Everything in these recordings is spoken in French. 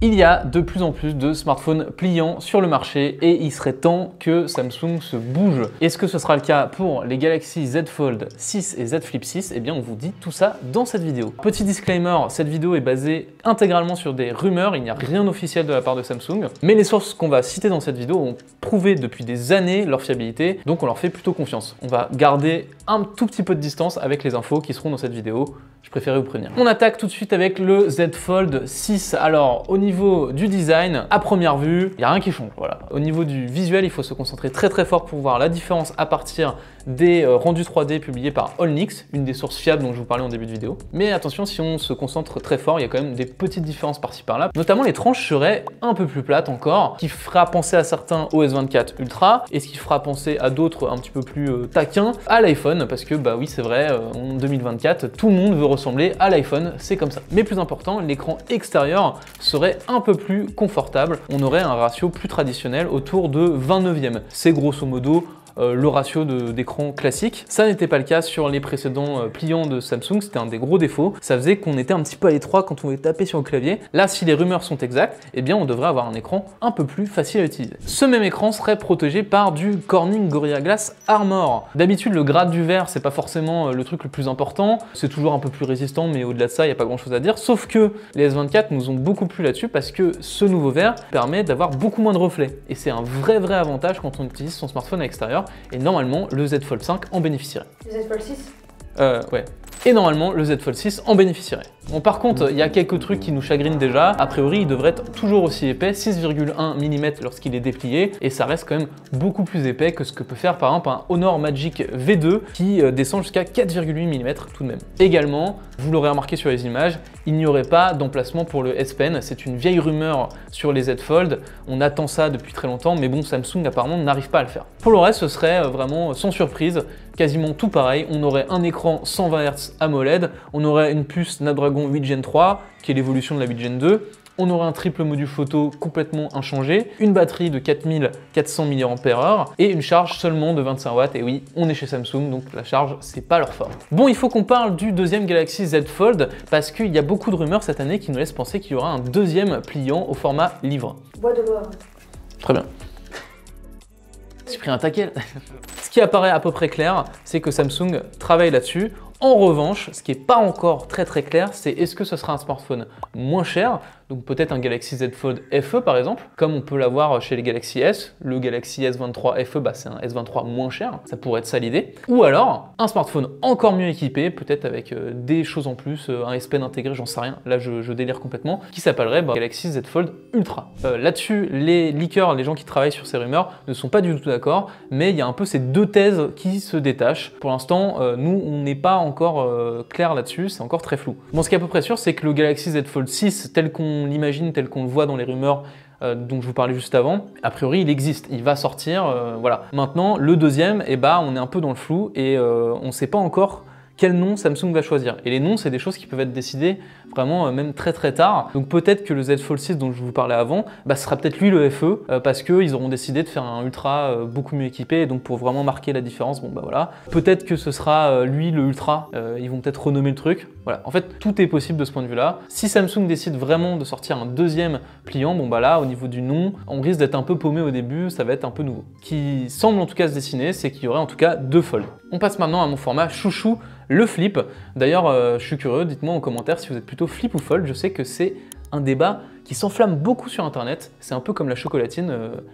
Il y a de plus en plus de smartphones pliants sur le marché et il serait temps que Samsung se bouge. Est-ce que ce sera le cas pour les Galaxy Z Fold 6 et Z Flip 6? Eh bien, on vous dit tout ça dans cette vidéo. Petit disclaimer, cette vidéo est basée intégralement sur des rumeurs, il n'y a rien d'officiel de la part de Samsung, mais les sources qu'on va citer dans cette vidéo ont prouvé depuis des années leur fiabilité, donc on leur fait plutôt confiance. On va garder un tout petit peu de distance avec les infos qui seront dans cette vidéo. Je préférais vous prévenir. On attaque tout de suite avec le Z Fold 6. Alors, au niveau du design, à première vue, il n'y a rien qui change. Voilà. Au niveau du visuel, il faut se concentrer très fort pour voir la différence à partir des rendus 3D publiés par Allnix, une des sources fiables dont je vous parlais en début de vidéo. Mais attention, si on se concentre très fort, il y a quand même des petites différences par-ci par-là. Notamment, les tranches seraient un peu plus plates encore, qui fera penser à certains au S24 Ultra, et ce qui fera penser à d'autres un petit peu plus taquins à l'iPhone, parce que bah oui, c'est vrai, en 2024, tout le monde veut ressembler à l'iPhone, c'est comme ça. Mais plus important, l'écran extérieur serait un peu plus confortable. On aurait un ratio plus traditionnel autour de 29e. C'est grosso modo le ratio d'écran classique. Ça n'était pas le cas sur les précédents pliants de Samsung, c'était un des gros défauts. Ça faisait qu'on était un petit peu à l'étroit quand on voulait taper sur le clavier. Là, si les rumeurs sont exactes, eh bien on devrait avoir un écran un peu plus facile à utiliser. Ce même écran serait protégé par du Corning Gorilla Glass Armor. D'habitude, le grade du verre, c'est pas forcément le truc le plus important. C'est toujours un peu plus résistant, mais au-delà de ça, il n'y a pas grand chose à dire. Sauf que les S24 nous ont beaucoup plu là-dessus parce que ce nouveau verre permet d'avoir beaucoup moins de reflets. Et c'est un vrai avantage quand on utilise son smartphone à l'extérieur. Et normalement, le Z Fold 5 en bénéficierait. Le Z Fold 6 Ouais. Et normalement, le Z Fold 6 en bénéficierait. Bon, par contre, il y a quelques trucs qui nous chagrinent déjà. A priori, il devrait être toujours aussi épais, 6,1 mm lorsqu'il est déplié, et ça reste quand même beaucoup plus épais que ce que peut faire par exemple un Honor Magic V2 qui descend jusqu'à 4,8 mm tout de même. Également, vous l'aurez remarqué sur les images, il n'y aurait pas d'emplacement pour le S Pen. C'est une vieille rumeur sur les Z Fold. On attend ça depuis très longtemps, mais bon, Samsung apparemment n'arrive pas à le faire. Pour le reste, ce serait vraiment sans surprise, quasiment tout pareil. On aurait un écran 120 Hz AMOLED, on aurait une puce Snapdragon 8 Gen 3, qui est l'évolution de la 8 Gen 2, on aurait un triple module photo complètement inchangé, une batterie de 4400 mAh et une charge seulement de 25 watts. Et oui, on est chez Samsung, donc la charge, c'est pas leur fort. Bon, il faut qu'on parle du deuxième Galaxy Z Fold, parce qu'il y a beaucoup de rumeurs cette année qui nous laissent penser qu'il y aura un deuxième pliant au format livre. Bois de bois. Très bien. J'ai pris un taquet. Ce qui apparaît à peu près clair, c'est que Samsung travaille là-dessus. En revanche, ce qui n'est pas encore très clair, c'est est-ce que ce sera un smartphone moins cher, donc peut-être un Galaxy Z Fold FE par exemple, comme on peut l'avoir chez les Galaxy S. Le Galaxy S23 FE, bah, c'est un S23 moins cher, ça pourrait être ça l'idée. Ou alors, un smartphone encore mieux équipé, peut-être avec des choses en plus, un S Pen intégré, j'en sais rien, là je délire complètement, qui s'appellerait Galaxy Z Fold Ultra. Là-dessus, les leakers, les gens qui travaillent sur ces rumeurs, ne sont pas du tout d'accord, mais il y a un peu ces deux thèses qui se détachent. Pour l'instant, nous, on n'est pas encore clair là-dessus, c'est encore très flou. Bon, ce qui est à peu près sûr, c'est que le Galaxy Z Fold 6, tel qu'on l'imagine, tel qu'on le voit dans les rumeurs dont je vous parlais juste avant, a priori il existe, il va sortir, voilà. Maintenant, le deuxième, eh ben, on est un peu dans le flou et on ne sait pas encore quel nom Samsung va choisir. Et les noms, c'est des choses qui peuvent être décidées vraiment même très tard. Donc peut-être que le Z Fold 6 dont je vous parlais avant, bah, ce sera peut-être lui le FE, parce qu'ils auront décidé de faire un Ultra beaucoup mieux équipé, et donc pour vraiment marquer la différence, bon bah voilà. Peut-être que ce sera lui le Ultra, ils vont peut-être renommer le truc. Voilà, en fait tout est possible de ce point de vue-là. Si Samsung décide vraiment de sortir un deuxième pliant, bon bah là au niveau du nom, on risque d'être un peu paumé au début, ça va être un peu nouveau. Ce qui semble en tout cas se dessiner, c'est qu'il y aurait en tout cas deux folds. On passe maintenant à mon format chouchou, le flip. D'ailleurs, je suis curieux, dites-moi en commentaire si vous êtes plutôt flip ou fold. Je sais que c'est un débat qui s'enflamme beaucoup sur internet. C'est un peu comme la chocolatine,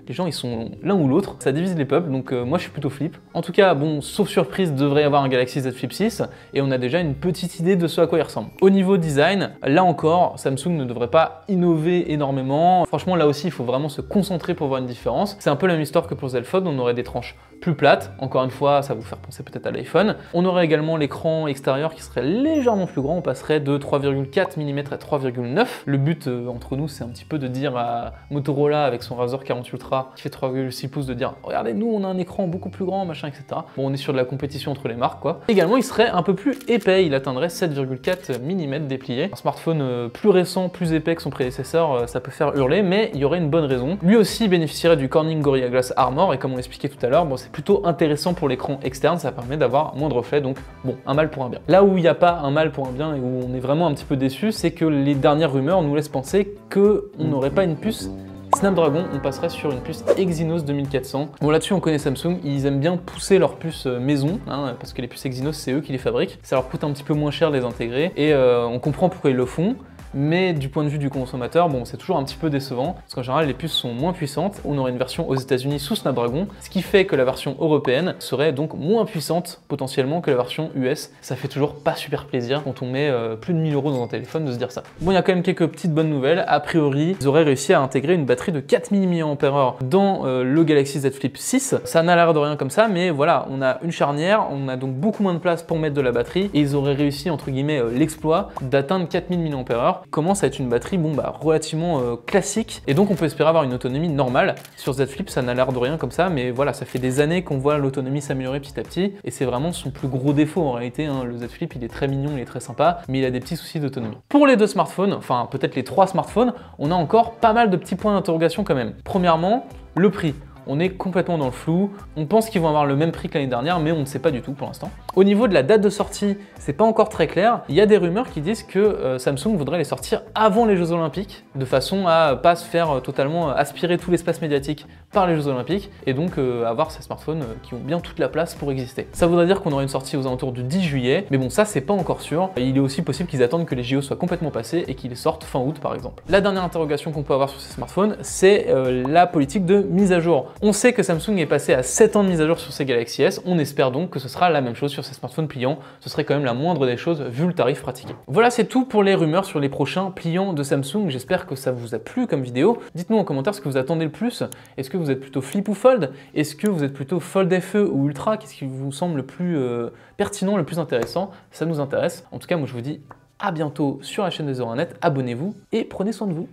les gens ils sont l'un ou l'autre, ça divise les peuples, donc moi je suis plutôt flip. En tout cas, bon, sauf surprise, devrait y avoir un Galaxy Z Flip 6, et on a déjà une petite idée de ce à quoi il ressemble. Au niveau design, là encore, Samsung ne devrait pas innover énormément. Franchement, là aussi, il faut vraiment se concentrer pour voir une différence. C'est un peu la même histoire que pour le Z Fold, on aurait des tranches plus plates. Encore une fois, ça va vous faire penser peut-être à l'iPhone. On aurait également l'écran extérieur qui serait légèrement plus grand, on passerait de 3,4 mm à 3,9. Le but entre nous, c'est un petit peu de dire à Motorola avec son Razr 40 Ultra qui fait 3,6 pouces de dire regardez, nous on a un écran beaucoup plus grand, machin, etc. Bon, on est sur de la compétition entre les marques, quoi. Également, il serait un peu plus épais, il atteindrait 7,4 mm déplié. Un smartphone plus récent, plus épais que son prédécesseur, ça peut faire hurler, mais il y aurait une bonne raison. Lui aussi bénéficierait du Corning Gorilla Glass Armor, et comme on l'expliquait tout à l'heure, bon, c'est plutôt intéressant pour l'écran externe, ça permet d'avoir moins de reflets, donc bon, un mal pour un bien. Là où il n'y a pas un mal pour un bien et où on est vraiment un petit peu déçu, c'est que les dernières rumeurs nous laissent penser qu'on n'aurait pas une puce Snapdragon, on passerait sur une puce Exynos 2400. Bon, là-dessus, on connaît Samsung, ils aiment bien pousser leurs puces maison, hein, parce que les puces Exynos, c'est eux qui les fabriquent. Ça leur coûte un petit peu moins cher de les intégrer, et on comprend pourquoi ils le font. Mais du point de vue du consommateur, bon, c'est toujours un petit peu décevant, parce qu'en général, les puces sont moins puissantes. On aurait une version aux États-Unis sous Snapdragon, ce qui fait que la version européenne serait donc moins puissante potentiellement que la version US. Ça fait toujours pas super plaisir quand on met plus de 1000 € dans un téléphone de se dire ça. Bon, il y a quand même quelques petites bonnes nouvelles. A priori, ils auraient réussi à intégrer une batterie de 4000 mAh dans le Galaxy Z Flip 6. Ça n'a l'air de rien comme ça, mais voilà, on a une charnière, on a donc beaucoup moins de place pour mettre de la batterie, et ils auraient réussi, entre guillemets, l'exploit d'atteindre 4000 mAh. Commence à être une batterie relativement classique, et donc on peut espérer avoir une autonomie normale. Sur Z Flip, ça n'a l'air de rien comme ça, mais voilà, ça fait des années qu'on voit l'autonomie s'améliorer petit à petit, et c'est vraiment son plus gros défaut en réalité, hein. Le Z Flip, il est très mignon, il est très sympa, mais il a des petits soucis d'autonomie. Pour les deux smartphones, enfin peut-être les trois smartphones, on a encore pas mal de petits points d'interrogation quand même. Premièrement, le prix. On est complètement dans le flou, on pense qu'ils vont avoir le même prix que l'année dernière, mais on ne sait pas du tout pour l'instant. Au niveau de la date de sortie, c'est pas encore très clair. Il y a des rumeurs qui disent que Samsung voudrait les sortir avant les Jeux Olympiques, de façon à pas se faire totalement aspirer tout l'espace médiatique par les Jeux Olympiques, et donc avoir ces smartphones qui ont bien toute la place pour exister. Ça voudrait dire qu'on aurait une sortie aux alentours du 10 juillet, mais bon, ça c'est pas encore sûr. Il est aussi possible qu'ils attendent que les JO soient complètement passés et qu'ils sortent fin août par exemple. La dernière interrogation qu'on peut avoir sur ces smartphones, c'est la politique de mise à jour. On sait que Samsung est passé à 7 ans de mise à jour sur ses Galaxy S, on espère donc que ce sera la même chose sur ses smartphones pliants, ce serait quand même la moindre des choses vu le tarif pratiqué. Voilà, c'est tout pour les rumeurs sur les prochains pliants de Samsung, j'espère que ça vous a plu comme vidéo. Dites-nous en commentaire ce que vous attendez le plus, est-ce que vous êtes plutôt flip ou fold, est-ce que vous êtes plutôt fold FE ou ultra, qu'est-ce qui vous semble le plus pertinent, le plus intéressant, ça nous intéresse. En tout cas, moi je vous dis à bientôt sur la chaîne de 01net, abonnez-vous et prenez soin de vous.